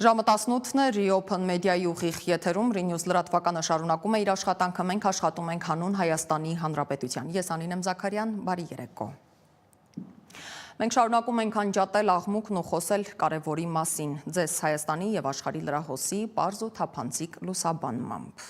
Ժամը 18-ն է, Reopen Media-ի ուղիղ եթերում Renews լրատվականը շարունակում է իր աշխատանքը, մենք աշխատում ենք հանուն Հայաստանի Հանրապետության։ Ես Անին եմ Զաքարյան, բարի երեկո։ Մենք շարունակում ենք անջատել աղմուկն ու խոսել կարևորի մասին, ձեզ Հայաստանի եւ աշխարհի լրահոսի պարզ ու թափանցիկ լուսաբանմամբ։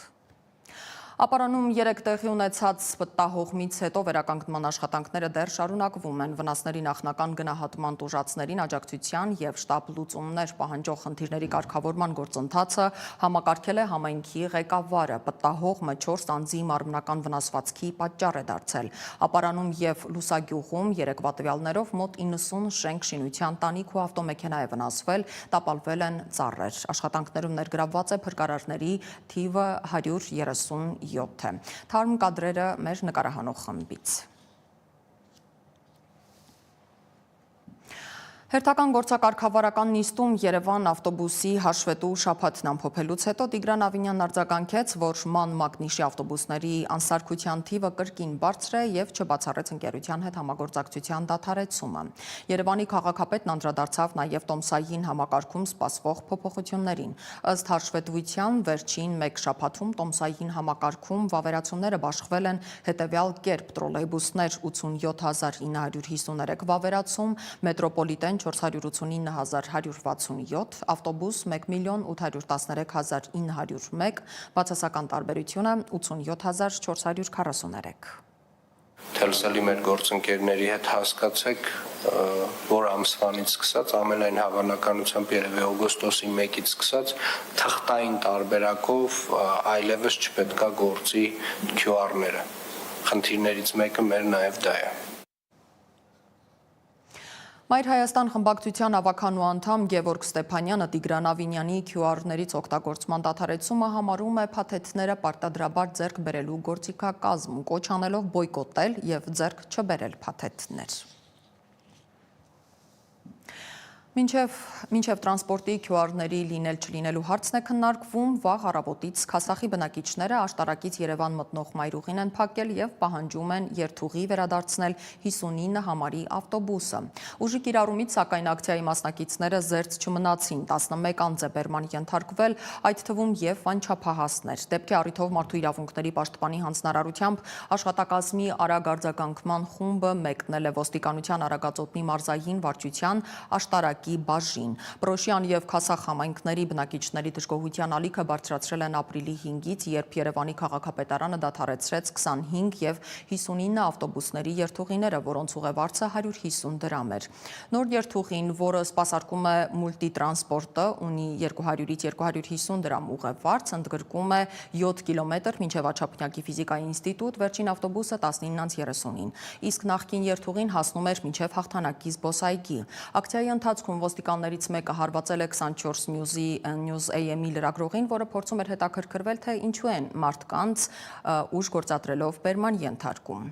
Ապարանում 3 տեղի ունեցած վտահողմից հետո վերականգնման աշխատանքները դեռ շարունակվում են, վնասների նախնական գնահատման տուժածներին աջակցության եւ շտապ լուծումներ պահանջող խնդիրների կարգավորման գործընթացը համակարգել է համայնքի ղեկավարը։ Վտահողմը 4 անձի մարմնական վնասվածքի պատճառ է դարձել։ Ապարանում եւ Լուսագյուղում երեկվա տվյալներով մոտ 90 շենք շինության տանիք ու ավտոմեքենա է վնասվել, տապալվել են ծառեր։ Աշխատանքներում ներգրավված է փրկարարների թիվը 137 է։ Թարմ կադրերը մեր նկարահանող խմբից։ Հերթական գործակարգավարական նիստում Երևան ավտոբուսի հաշվետու շաբաթն ամփոփելուց հետո Տիգրան Ավինյանն արձագանքեց, որ ման մակնիշի ավտոբուսների անսարքության թիվը կրկին բարձր է եւ չբացառեց ընկերության հետ համագործակցության դադարեցումը։ Երևանի քաղաքապետն անդրադարձավ նաեւ տոմսային համակարգում սպասվող փոփոխություններին։ Ըստ հաշվետվության վերջին 1 շաբաթում տոմսային համակարգում վավերացումները բաշխվել են հետեւյալ կերպ՝ տրոլեյբուսներ 87953 վավերացում, մետրոպոլիտեն 489,167, ավտոբուս 1,813,901, բացասական տարբերությունը 87,443։ Թելսելի մեր գործընկերների հետ հասկացեք, որ ամսվանից սկսած, ամենայն հավանականությամբ երևի օգոստոսի 1-ից սկսած, թղթային տարբերակով այլևս չպետքա գործի QR-ները։ Խնդիրներից մեկը մեր նաև դա է։ Մայր Հայաստան խմբակցության ավականու անդամ Գևորգ Ստեփանյանը Տիգրան Ավինյանի QR-ներից օգտագործման դադարեցումը համարում է փաթեթները պարտադրաբար ձեռք բերելու գործիքակազմ, կոչ անելով բոյկոտել եւ ձեռք չբերել փաթեթներ։ Մինչև տրանսպորտի QR-ների լինել-չլինելու հարցն է քննարկվում, վաղ առավոտից Քասախի բնակիչները աշտարակից Երևան մտնող մայրուղին են փակել եւ պահանջում են երթուղի վերադարձնել 59 համարի ավտոբուսը։ Ուժի կիրառումից սակայն ակցիայի մասնակիցները զերծ չմնացին, 11 անձ է բերման ենթարկվել, այդ թվում եւ անչափահասներ։ Դեպքի առիթով Մարդու իրավունքների պաշտպանի հանձնարարությամբ աշխատակազմի արագ արձագանքման խումբը մեկնել է ոստիկանության Արագածոտնի մարզային վարչության աշտարակ բաժին։ Պրոշյան եւ Քասախ համայնքների բնակիչների դժգոհության ալիքը բարձրացրել են ապրիլի 5-ից, երբ Երևանի քաղաքապետարանը դադարեցրեց 25 եւ 59 ավտոբուսների երթուղիները, որոնց ուղևորը 150 դրամ էր։ Նոր երթուղին, որը սպասարկում է մուլտիտրանսպորտը, ունի 200-ից 250 դրամ ուղևորց, ընդգրկում է 7 կիլոմետր մինչև Աչափնյակի ֆիզիկայի ինստիտուտ, վերջին ավտոբուսը 19:30-ին, իսկ նախկին երթուղին հասնում էր մինչև Հաղթանակի զբոսայգի։ Ակցիայի ընթացքում ոստիկաններից մեկը հարվածել է 24 News AM-ի լրագրողին, որը փորձում էր հետաքրքրվել, թե ինչու են մարդկանց ուժ գործադրելով բերման ենթարկում։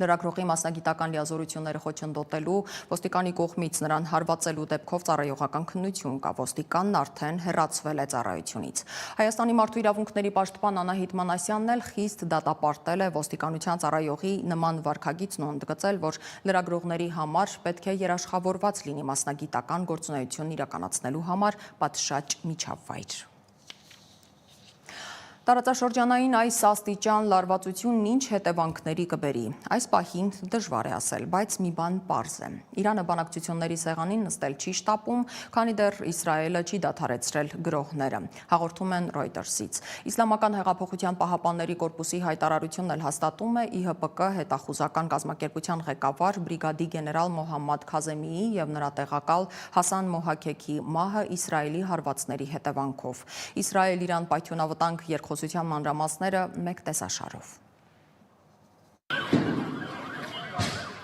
Լրագրողի մասնագիտական լիազորությունները խոչընդոտելու, ոստիկանի կողմից նրան հարվածելու դեպքով ծառայողական քննություն կա, ոստիկանն արդեն հեռացվել է ծառայությունից։ Հայաստանի մարդու իրավունքների պաշտպան Անահիտ Մանասյանն էլ խիստ դատապարտել է ոստիկանության ծառայողի նման վարքագիծն ու ընդգծել, որ լրագրողների համար պետք է երաշխավորված լինի մասնագիտական գործունեություն իրականացնելու համար պատշաճ միջավայր։ Տարածաշրջանային այս աստիճան լարվածությունն ինչ հետևանքների կբերի։ Այս պահին դժվար է ասել, բայց մի բան պարզ է։ Իրանը բանակցությունների սեղանին նստել չի շտապում, քանի դեռ Իսրայելը չի դադարեցրել գրոհները, հաղորդում են Reuters-ից։ Իսլամական հեղափոխության պահապանների կորպուսի հայտարարությունն էլ հաստատում է ԻՀՊԿ հետախուզական կազմակերպության ղեկավար բրիգադի գեներալ Մոհամմադ Քազեմիի եւ նրա տեղակալ Հասան Մոհաքեքի մահը Իսրայելի հարվածների հետևանքով։ Իսրայել-Իրան պայթյունավտանգ երկխոսության մանրամասները մեկ տեսաշարով։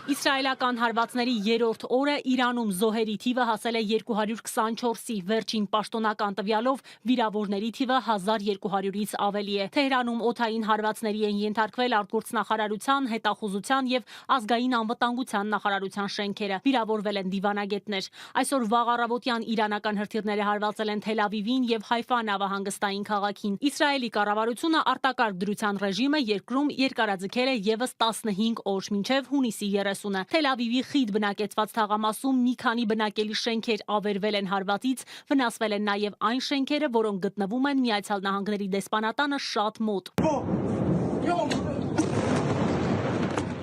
Իսրայելական հարվածների երրորդ օրը Իրանում զոհերի թիվը հասել է 224-ի, վերջին պաշտոնական տվյալով վիրավորների թիվը 1200-ից ավելի է։ Թեհրանում օդային հարվածների են ենթարկվել արտգործնախարարության, հետախուզության եւ ազգային անվտանգության նախարարության շենքերը։ Վիրավորվել են դիվանագետներ։ Այսօր վաղ առավոտյան իրանական հրթիռները հարվածել են Թել Ավիվին եւ Հայֆա նավահանգստային քաղաքին։ Իսրայելի կառավարությունը արտակարգ դրության ռեժիմը երկրում երկարաձգել է եւս 15 օր, մինչեւ հունիսի 30 30-ը։ Թել Ավիվի խիտ բնակեցված թաղամասում մի քանի բնակելի շենքեր ավերվել են հարվածից, վնասվել են նաև այն շենքերը, որոնք գտնվում են Միացյալ Նահանգների դեսպանատանը շատ մոտ։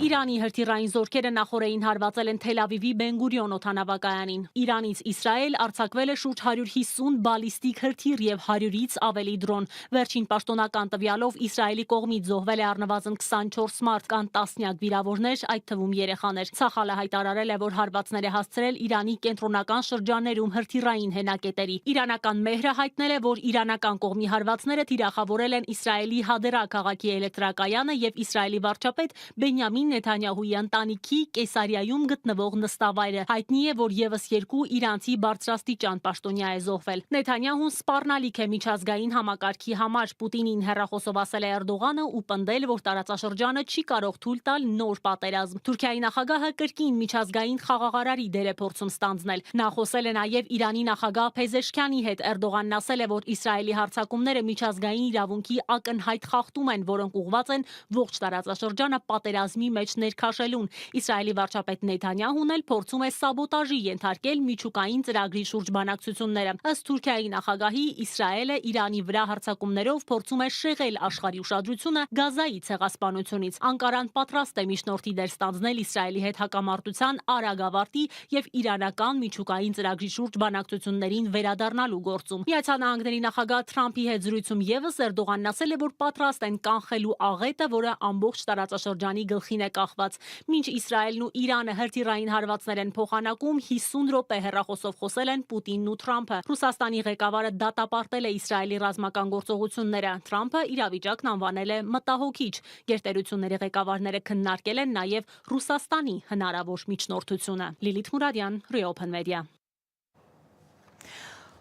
Իրանի հրթիռային զորքերը նախօրեին հարվածել են Թել Ավիվի Բեն-Գուրիոն օդանավակայանին։ Իրանից Իսրայել արձակվել է շուրջ 150 բալիստիկ հրթիռ եւ 100-ից ավելի դրոն։ Վերջին պաշտոնական տվյալով Իսրայելի կողմից զոհվել է առնվազն 24 մարդ, կան տասնյակ վիրավորներ, այդ թվում երեխաներ։ Ցախալը հայտարարել է, որ հարվածներ է հասցրել Իրանի կենտրոնական շրջաններում հրթիռային հենակետերի։ Իրանական մեհրը հայտնել է, որ իրանական կողմի հարվածները թիրախավորել են Իսրայելի Հադերա քաղաքի էլեկտրակայանը եւ Իսրայելի վարչապետ Բենյամին Նեթանյահուի ընտանիքի Կեսարիայում գտնվող նստավայրը։ Հայտնի է, որ եւս 2 իրանցի բարձրաստիճան պաշտոնյա է զոհվել։ Նեթանյահուն սպառնալիք է միջազգային համակարգի համար։ Պուտինին հեռախոսով ասել է Էրդողանը ու պնդել, որ տարածաշրջանը չի կարող թույլ տալ նոր պատերազմ։ Թուրքիայի նախագահը կրկին միջազգային խաղաղարարի դեր է փորձում ստանձնել։ Նա խոսել է նաև Իրանի նախագահ Փեզեշքյանի հետ։ Էրդողանն ասել է, որ Իսրայելի հարձակումները միջազգային իրավունքի ակնհայտ խախտում են, որոնք ուղղված են ողջ տարածաշրջանը պատերազմի մեջ ներքաշելուն։ Իսրայելի վարչապետ Նեթանյահուն էլ փորձում է սաբոտաժի ենթարկել միջուկային ծրագրի շուրջ բանակցությունները։ Ըստ Թուրքիայի նախագահի, Իսրայելը Իրանի վրա հարձակումներով փորձում է շեղել աշխարհի ուշադրությունը Գազայի ցեղասպանությունից։ Անկարան պատրաստ է միջնորդի դեր ստանձնել Իսրայելի հետ հակամարտության արագավարտի եւ իրանական միջուկային ծրագրի շուրջ բանակցություններին վերադառնալու գործում։ Միացյալ Նահանգների նախագահ Թրամփի հետ զրույցում եւս Էրդողանն ասել է, որ պատրաստ են կանխելու աղետը, որը ամբողջ տարածաշրջանի գլխին է կախված։ Մինչ Իսրայելն ու Իրանը հրթիռային հարվածներ են փոխանակում, 50 րոպե հեռախոսով խոսել են Պուտինն ու Թրամփը։ Ռուսաստանի ղեկավարը դատապարտել է Իսրայելի ռազմական գործողությունները։ Թրամփը իրավիճակն անվանել է մտահոգիչ։ Գերտերությունների ղեկավարները քննարկել են նաև Ռուսաստանի հնարավոր միջնորդությունը։ Լիլիթ Մուրադյան, Reopen Media։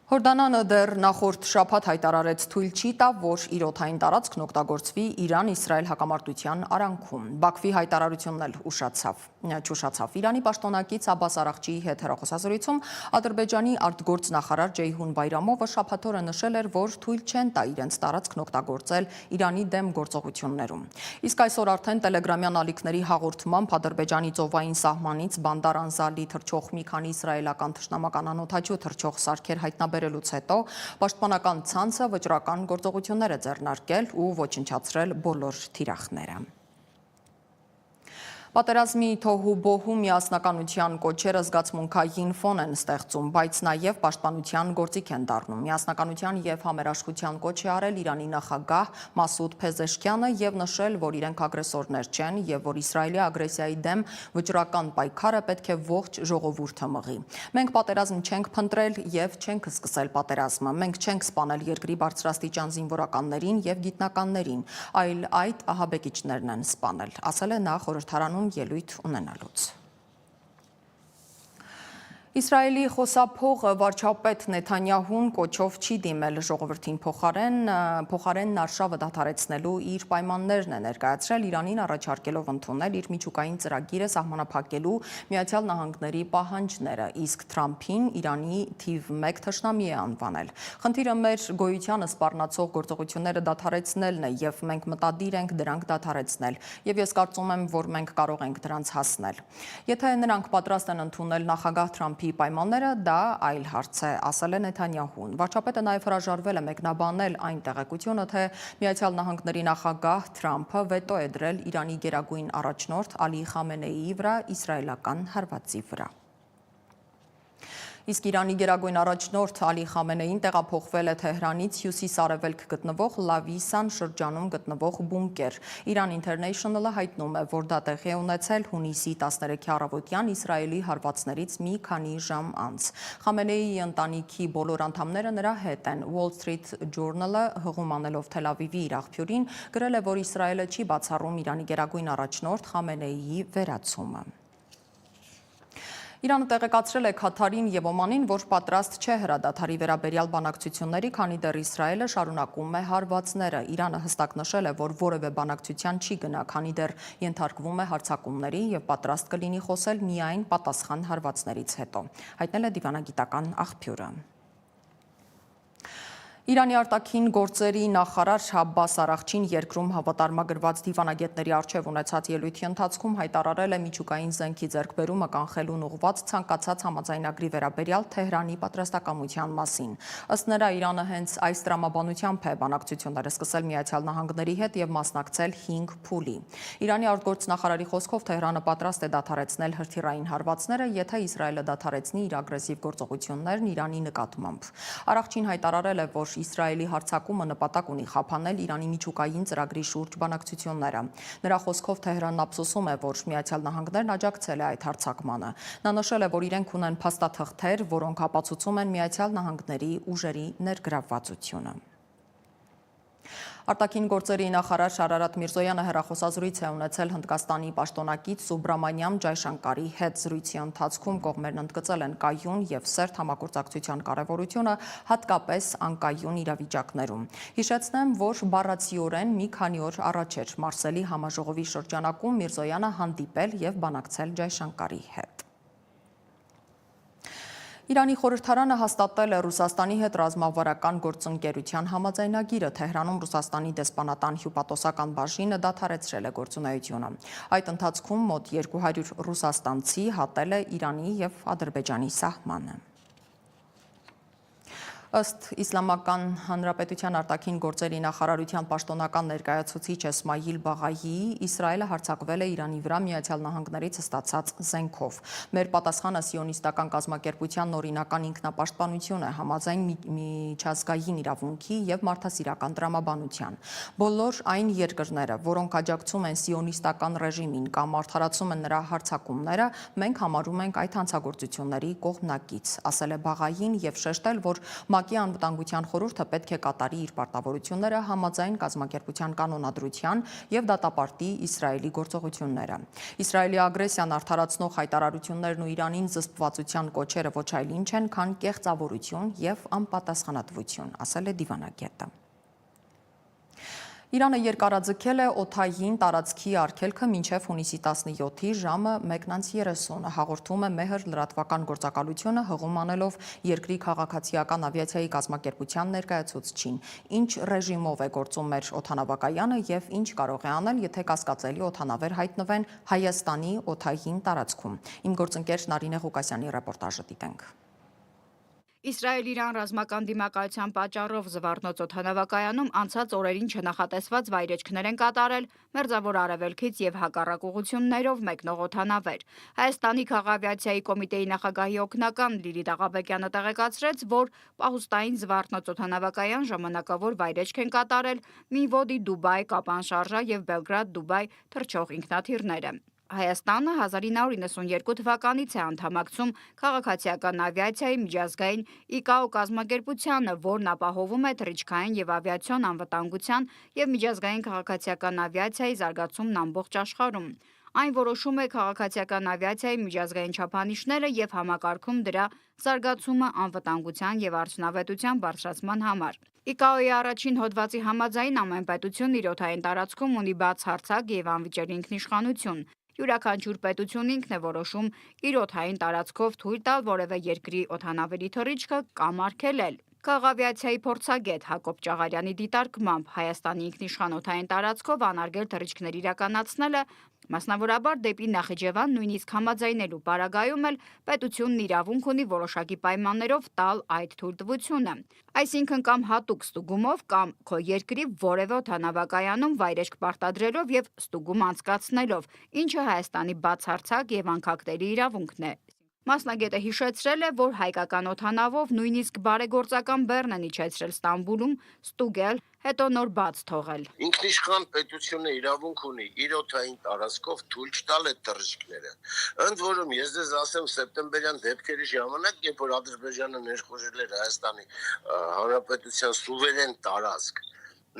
Հորդանանը դեռ նախորդ շաբաթ հայտարարեց թույլ չի տա, որ իր օդային տարածքն օգտագործվի Իրան-Իսրայել հակամարտության արանքում։ Բաքվի հայտարարությունն էլ չուշացավ։ Իրանի պաշտոնակից Աբբաս Արաղչիի հետ հեռախոսազրույցում Ադրբեջանի արտգործնախարար Ջեյհուն Բայրամովը շաբաթօրը նշել էր, որ թույլ չեն տա իրենց տարածքն օգտագործել Իրանի դեմ գործողություններում։ Իսկ այսօր արդեն տելեգրամյան ալիքների հաղորդմամբ Ադրբեջանի ծովային սահմանից Բանդար Անզալի թռչող մի քանի իսրայելական թշնամական անօդաչու թռչող սարքեր հայտնաբերելուց հետո պաշտպանական ցանցը վճռական գործողություններ է ձեռնարկել ու ոչնչացրել բոլոր թիրախները։ Պատերազմի թոհուբոհու միասնականության կոչերը զգացմունքային ֆոն են ստեղծում, բայց նաև պաշտպանության գործիք են դառնում։ Միասնականության եւ համերաշխության կոչ է արել Իրանի նախագահ Մասուդ Փեզեշքյանը եւ նշել, որ իրենք ագրեսորներ չեն եւ որ Իսրայելի ագրեսիայի դեմ վճռական պայքարը պետք է ողջ ժողովուրդը մղի։ Մենք պատերազմ չենք փնտրել եւ չենք սկսել պատերազմը։ Մենք չենք սպանել երկրի բարձրաստիճան զինվորականներին եւ գիտնականներին, այլ այդ ահաբեկիչներն են սպանել, ասել է նա խորհրդարանում ելույթ ունենալուց։ Իսրայելի խոսափողը վարչապետ Նեթանյահուն կոչով չի դիմել ժողովրդին փոխարենն արշավը դադարեցնելու իր պայմաններն է ներկայացրել, Իրանին առաջարկելով ընդունել իր միջուկային ծրագիրը սահմանափակելու Միացյալ Նահանգների պահանջները, իսկ Թրամփին Իրանի թիվ 1 թշնամի է անվանել։ Խնդիրը մեր գոյությանը սպառնացող գործողությունները դադարեցնելն է եւ մենք մտադիր ենք դրանք դադարեցնել եւ ես կարծում եմ, որ մենք կարող ենք դրանց հասնել։ Եթե նրանք պատրաստ են ընդունել նախագահ Թրամփի պայմանները, դա այլ հարց է, ասել է Նեթանյահուն։ Վարչապետը նաև հրաժարվել է մեկնաբանել այն տեղեկությունը, թե Միացյալ Նահանգների նախագահ Թրամփը վետո է դրել Իրանի գերագույն առաջնորդ Ալի Խամենեիի վրա իսրայելական հարվածի վրա։ Իսկ Իրանի գերագույն առաջնորդ Ալի Խամենեին տեղափոխվել է Թեհրանից հյուսիս-արևելք գտնվող Լավիսան շրջանում գտնվող բունկեր։ Iran International-ը հայտնում է, որ դա տեղի է ունեցել հունիսի 13-ի առավոտյան Իսրայելի հարվածներից մի քանի ժամ անց։ Խամենեիի ընտանիքի բոլոր անդամները նրա հետ են։ Wall Street Journal-ը հղում անելով Թել Ավիվի իր աղբյուրին գրել է, որ Իսրայելը չի բացառում Իրանի գերագույն առաջնորդ Խամենեիի վերացումը։ Իրանը տեղեկացրել է Քաթարին եւ Օմանին, որ պատրաստ չէ հրադադարի վերաբերյալ բանակցությունների, քանի դեռ Իսրայելը շարունակում է հարվածները։ Իրանը հստակ նշել է, որ որևէ բանակցության չի գնա, քանի դեռ ենթարկվում է հարձակումների եւ պատրաստ կլինի խոսել միայն պատասխան հարվածներից հետո, հայտնել է դիվանագիտական աղբյուրը։ Իրանի արտաքին գործերի նախարար Աբբաս Արաղչին երկրում հավատարմագրված դիվանագետների առջև ունեցած ելույթի ընթացքում հայտարարել է միջուկային զենքի ձեռքբերումը կանխելուն ուղղված ցանկացած համաձայնագրի վերաբերյալ Թեհրանի պատրաստակամության մասին։ Ըստ նրա, Իրանը հենց այս տրամաբանությամբ է բանակցությունները սկսել Միացյալ Նահանգների հետ եւ մասնակցել 5 փուլի։ Իրանի արտգործնախարարի խոսքով Թեհրանը պատրաստ է դադարեցնել հրթիռային հարվածները, եթե Իսրայելը դադարեցնի իր ագրեսիվ գործողություններն Իրանի նկատմամբ։ Արաղչին հայտարարել է, որ Իսրայելի հարձակումը նպատակ ունի խափանել Իրանի միջուկային ծրագրի շուրջ բանակցությունները։ Նրա խոսքով Թեհրանն ափսոսում է, որ Միացյալ Նահանգներն աջակցել է այդ հարձակմանը։ Նա նշել է, որ իրենք ունեն փաստաթղթեր, որոնք ապացուցում են Միացյալ Նահանգների ուժերի ներգրավվածությունը։ Արտաքին գործերի նախարար Շարարատ Միրզոյանը հեռախոսազրույց է ունեցել Հնդկաստանի պաշտոնակից Սուբրամանյամ Ջայշանկարի հետ։ Զրույցի ընթացքում կողմերն ընդգծել են կայուն եւ սերտ համագործակցության կարեւորությունը, հատկապես անկայուն իրավիճակներում։ Հիշեցնեմ, որ բառացիորեն մի քանի օր առաջ էր Մարսելի համաժողովի շրջանակում Միրզոյանը հանդիպել եւ բանակցել Ջայշանկարի հետ։ Իրանի խորհրդարանը հաստատել է Ռուսաստանի հետ ռազմավարական գործընկերության համաձայնագիրը։ Թեհրանում Ռուսաստանի դեսպանատան հյուպատոսական բաժինը դադարեցրել է գործունեությունը։ Այդ ընթացքում մոտ 200 ռուսաստանցի հատել է Իրանի եւ Ադրբեջանի սահմանը։ Ըստ Իսլամական Հանրապետության արտաքին գործերի նախարարության պաշտոնական ներկայացուցիչ Էսմայիլ Բաղայիի, Իսրայելը հարձակվել է Իրանի վրա Միացյալ Նահանգներից ստացած զենքով։ Մեր պատասխանը սիոնիստական կազմակերպության օրինական ինքնապաշտպանություն է, համաձայն միջազգային իրավունքի եւ մարդասիրական տրամաբանության։ Բոլոր այն երկրները, որոնք աջակցում են սիոնիստական ռեժիմին կամ արդարացում են նրա հարձակումները, մենք համարում ենք այդ հանցագործությունների կողմնակից, ասել է Բաղային եւ շեշտել, որ ՄԱԿ-ի անվտանգության խորհուրդը պետք է կատարի իր պարտավորությունները համաձայն կազմակերպության կանոնադրության եւ դատապարտի Իսրայելի գործողությունները։ Իսրայելի ագրեսիան արդարացնող հայտարարություններն ու Իրանին զսպվածության կոչերը ոչ այլ ինչ են, քան կեղծավորություն եւ անպատասխանատվություն, ասել է դիվանագետը։ Իրանը երկարաձգել է օդային տարածքի արգելքը մինչև հունիսի 17-ի ժամը 1:30, հաղորդում է Մեհր լրատվական գործակալությունը, հղում անելով երկրի քաղաքացիական ավիացիայի կազմակերպության ներկայացուցչին, ինչ ռեժիմով է գործում մեր օդանավակայանը եւ ինչ կարող է անել, եթե կասկածելի օդանավեր հայտնվեն Հայաստանի օդային տարածքում։ Իմ գործընկեր Նարինե Ղուկասյանի ռեպորտաժը դիտենք։ Իսրայել-Իրան ռազմական դիմակայության պատճառով Զվարթնոց օդանավակայանում անցած օրերին չնախատեսված վայրէջքներ են կատարել Մերձավոր Արևելքից եւ հակառակ ուղղություններով մեկնող օդանավեր։ Հայաստանի քաղաքավիացիայի կոմիտեի նախագահի օգնական Լիլիթ Աղաբեկյանը տեղեկացրեց, որ պահուստային Զվարթնոց օդանավակայան ժամանակավոր վայրէջք են կատարել Մինվոդի Դուբայ, Կապանշարժա եւ Բելգրադ-Դուբայ թռչող ինքնաթիռները։ Հայաստանը 1992 թվականից է անդամակցում քաղաքացիական ավիացիայի միջազգային ICAO կազմակերպությանը, որն ապահովում է թռիչքային եւ ավիացիոն անվտանգության եւ միջազգային քաղաքացիական ավիացիայի զարգացումն ամբողջ աշխարհում։ Այն որոշում է քաղաքացիական ավիացիայի միջազգային չափանիշները եւ համակարգում դրա զարգացումը անվտանգության եւ արդյունավետության բարձրացման համար։ ICAO-ի առաջին հոդվածի համաձայն ամեն պետություն իր օդային տարածքում ունի բաց հարցակ եւ անվիճելի ինքնիշխանություն։ Յուրաքանչյուր պետություն ինքն է որոշում իր օդային տարածքով թույլ տալ որևէ երկրի օդանավերի թռիչքը կամ արգելել։ Քաղաքավիացիայի փորձագետ Հակոբ Ճաղարյանի դիտարկմամբ Հայաստանի ինքնիշխան օդային տարածքով անարգել թռիչքներ իրականացնելը, մասնավորաբար դեպի Նախիջևան նույնիսկ համաձայնելու պարագայում էլ պետությունն իրավունք ունի որոշակի պայմաններով տալ այդ թույլտվությունը։ Այսինքն կամ հատուկ ստուգումով կամ քո երկրի որևէ օդանավակայանում վայրէջք պարտադրելով եւ ստուգում անցկացնելով, ինչը Հայաստանի բացարձակ եւ անկախտելի իրավունքն է։ Մասնագետը հիշեցրել է, որ հայկական օդանավով նույնիսկ բարեգործական բեռն են իջեցրել Ստամբուլում, ստուգել, հետո նոր բաց թողել։ Ինքնիշխան պետությունը իրավունք ունի իր օդային տարածքով թույլ չտալ այդ թռիչքները։ Ընդ որում ես ձեզ ասեմ, սեպտեմբերյան դեպքերի ժամանակ, երբ որ Ադրբեջանը ներխուժել էր Հայաստանի Հանրապետության սուվերեն տարածք,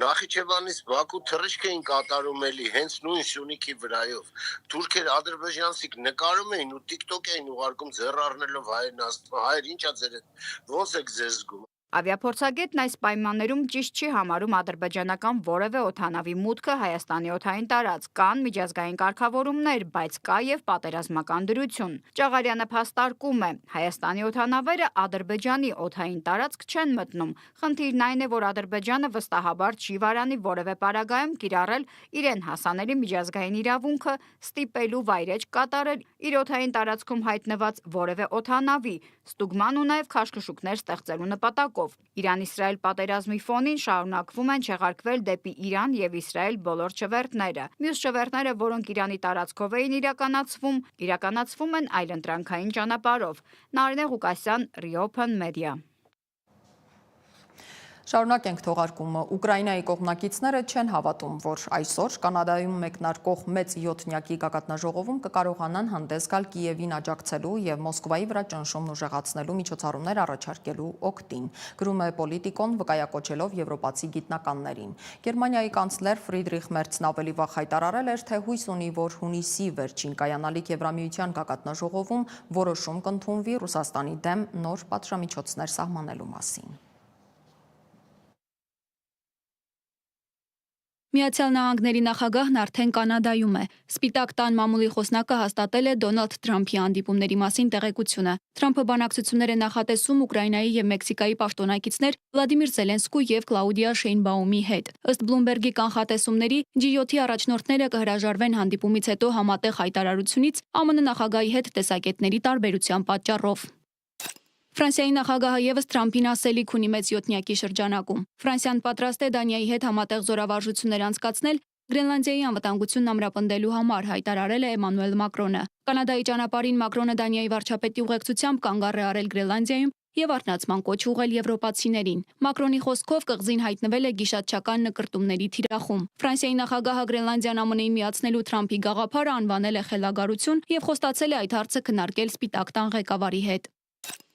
Նախիջևանից Բաքու թռիչք էին կատարում էլի հենց նույն Սյունիքի վրայով։ Թուրքեր ադրբեջանցիք նկարում էին ու TikTok էին ուղարկում ձեռ առնելով հայերն, ասում հայեր ինչա ձեր հետ ոնց եք ձեզ զգում։ Ավիափորձագետն այս պայմաններում ճիշտ չի համարում ադրբեջանական որևէ օդանավի մուտքը Հայաստանի օդային տարածք, կան միջազգային կարգավորումներ, բայց կա եւ պատերազմական դրություն։ Ճաղարյանը փաստարկում է, Հայաստանի օդանավերը Ադրբեջանի օդային տարածք չեն մտնում։ Խնդիրն այն է, որ Ադրբեջանը վստահաբար չի վարանի որևէ պարագայում կիրառել իրեն հասանելի միջազգային իրավունքը ստիպելու վայրէջք կատարել իր օդային տարածքում հայտնված որևէ օդանավի, ստուգման ու նաեւ քաշքշուկներ ստեղծելու նպատակով։ Իրան-Իսրայել պատերազմի ֆոնին շարունակվում են չեղարկվել դեպի Իրան եւ Իսրայել բոլոր չվերթները։ Մյուս չվերթները, որոնք Իրանի տարածքով էին իրականացվում են այլընտրանքային ճանապարհով։ Նարինե Ղուկասյան, Reopen Media։ Շարունակենք թողարկումը։ Ուկրաինայի կողմնակիցները չեն հավատում, որ այսօր Կանադայում մեկնարկող մեծ յոթնյակի գագաթնաժողովում կկարողանան հանդես գալ Կիևին աջակցելու եւ Մոսկվայի վրա ճնշումն ուժեղացնելու միջոցառումներ առաջարկելու օգտին, գրում է Պոլիտիկոն, վկայակոչելով եվրոպացի գիտնականներին։ Գերմանիայի կանցլեր Ֆրիդրիխ Մերցն ավելի վաղ հայտարարել էր, թե հույս ունի, որ հունիսի վերջին կայանալիք Եվրամիության գագաթնաժողովում որոշում կընդունվի Ռուսաստանի դեմ նոր պատժամիջոցներ սահմանելու մասին։ Միացյալ Նահանգների նախագահն արդեն Կանադայում է։ Սպիտակ տան մամուլի խոսնակը հաստատել է Դոնալդ Թրամփի հանդիպումների մասին տեղեկությունը։ Թրամփը բանակցություններ է նախատեսում Ուկրաինայի եւ Մեքսիկայի պաշտոնակիցներ Վլադիմիր Զելենսկու եւ Կլաուդիա Շեյնբաումի հետ։ Ըստ Բլումբերգի կանխատեսումների G7-ի առաջնորդները կհրաժարվեն հանդիպումից հետո համատեղ հայտարարությունից ԱՄՆ նախագահի հետ տեսակետների տարբերության պատճառով։ Ֆրանսիայի նախագահը եւս Թրամփին ասելիք ունի մեծ յոթնյակի շրջանակում։ Ֆրանսիան պատրաստ է Դանիայի հետ համատեղ զորավարժություններ անցկացնել Գրենլանդիայի անվտանգությունն ամրապնդելու համար, հայտարարել է Էմանուել Մակրոնը։ Կանադայի ճանապարհին Մակրոնը Դանիայի վարչապետի ուղեկցությամբ կանգ է առել Գրենլանդիայում եւ արթնացման կոչ ուղղել եվրոպացիներին։ Մակրոնի խոսքով կղզին հայտնվել է գիշատչական նկրտումների թիրախում։ Ֆրանսիայի նախագահը Գրենլանդիան ԱՄՆ-ին միացնելու Թրամփի գաղափարը անվանել է խելագարություն եւ խոստացել է այդ հարցը քննարկել Սպիտակ տան ղեկավարի հետ։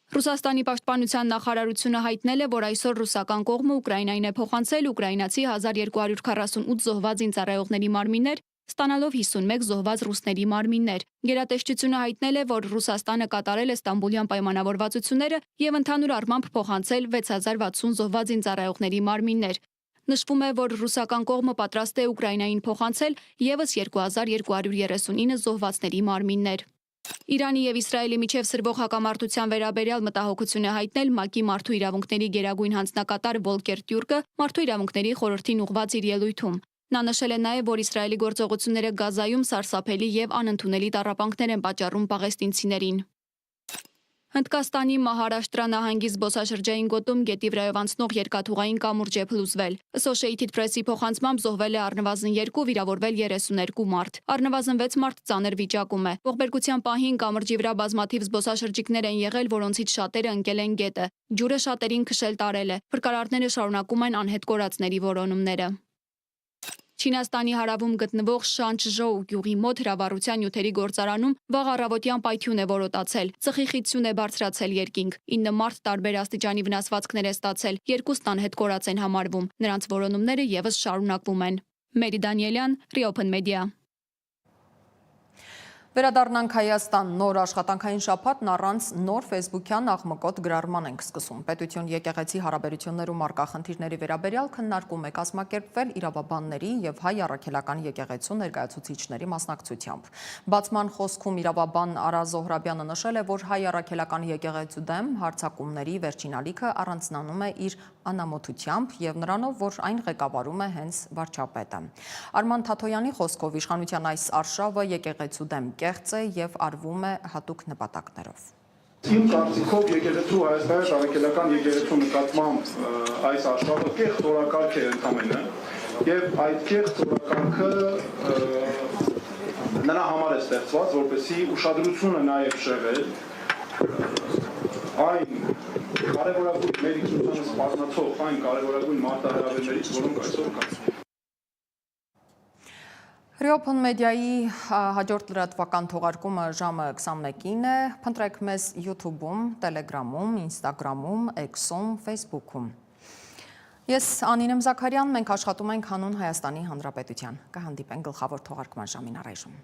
Ռուսաստանի պաշտպանության նախարարությունը հայտնել է, որ այսօր ռուսական կողմը Ուկրաինային է փոխանցել ուկրաինացի 1248 զոհված զինծառայողների մարմիններ, ստանալով 51 զոհված ռուսների մարմիններ։ Գերատեսչությունը հայտնել է, որ Ռուսաստանը կատարել է Ստամբուլյան պայմանավորվածությունները եւ ընդհանուր առմամբ փոխանցել 6060 զոհված զինծառայողների մարմիններ։ Նշվում է, որ ռուսական կողմը պատրաստ է Ուկրաինային փոխանցել եւս 2239 զոհվածների մարմիններ։ Իրանի եւ Իսրայելի միջև սրվող հակամարտության վերաբերյալ մտահոգություն է հայտնել ՄԱԿ-ի մարդու իրավունքների գերագույն հանձնակատար Վոլկեր Տյուրկը մարդու իրավունքների խորհրդին ուղղված իր ելույթում։ Նա նշել է նաեւ, որ Իսրայելի գործողությունները Գազայում սարսափելի եւ անընդունելի տառապանքներ են պատճառում պաղեստինցիներին։ Հնդկաստանի Մահարաշտրա նահանգի զբոսաշրջային գոտում գետի վրայով անցնող երկաթուղային կամուրջ է փլուզվել։ Associated Press-ի փոխանցմամբ զոհվել է առնվազն 2, վիրավորվել 32 մարդ։ Առնվազն 6 մարդ ծանր վիճակում է։ Ողբերգության պահին կամրջի վրա բազմաթիվ զբոսաշրջիկներ են եղել, որոնցից շատերը ընկել են գետը։ Ջուրը շատերին քշել տարել է։ Փրկարարները շարունակում են անհետ կորածների որոնումները։ Չինաստանի հարավում գտնվող Շանչժոու գյուղի մոտ հրավառության նյութերի գործարանում վաղ առավոտյան պայթյուն է որոտացել։ Ծխի խիտություն է բարձրացել երկինք։ 9 մարդ տարբեր աստիճանի վնասվածքներ է ստացել, 2-ն անհետ կորած են համարվում։ Նրանց որոնումները եւս շարունակվում են։ Մերի Դանիելյան, Reopen Media։ Վերադառնանք Հայաստան, նոր աշխատանքային շաբաթն առանց նոր ֆեյսբուքյան աղմկոտ գրառման ենք սկսում։ Պետություն եկեղեցի հարաբերություններում առկա խնդիրների վերաբերյալ քննարկում է կազմակերպվել իրավաբանների եւ հայ առաքելական եկեղեցու ներկայացուցիչների մասնակցությամբ։ Բացման խոսքում իրավաբան Արա Զոհրաբյանը նշել է, որ հայ առաքելական եկեղեցու դեմ հարձակումների վերջին ալիքը առանձնանում է իր անամոթությամբ եւ նրանով, որ այն ղեկավարում է հենց վարչապետը։ Արման Թաթոյանի խոսքով իշխանության այս արշավը եկեղեցու դեմ կեղծ է եւ արվում է հատուկ նպատակներով։ Իմ կարծիքով եկեղեցու Հայաստանի առաքելական եկեղեցու նկատմամբ այս արշավը կեղծ օրակարգ է ընդամենը եւ այդ կեղծ օրակարգը նրա համար է ստեղծված, որպեսզի ուշադրությունը նաեւ շեղել այն կարևորագույն մեր ինքնությունը սպառնացող այն կարևորագույն մարտահրավերներից, որոնք այսօր կան։ Reopen Media-ի հաջորդ լրատվական թողարկումը ժամը 21-ին է։ Փնտրեք մեզ YouTube-ում, Telegram-ում, Instagram-ում, X-ում, Facebook-ում։ Ես Անին եմ Զաքարյան, մենք աշխատում ենք հանուն Հայաստանի Հանրապետության։ Կհանդիպենք գլխավոր թողարկման ժամին առայժմ։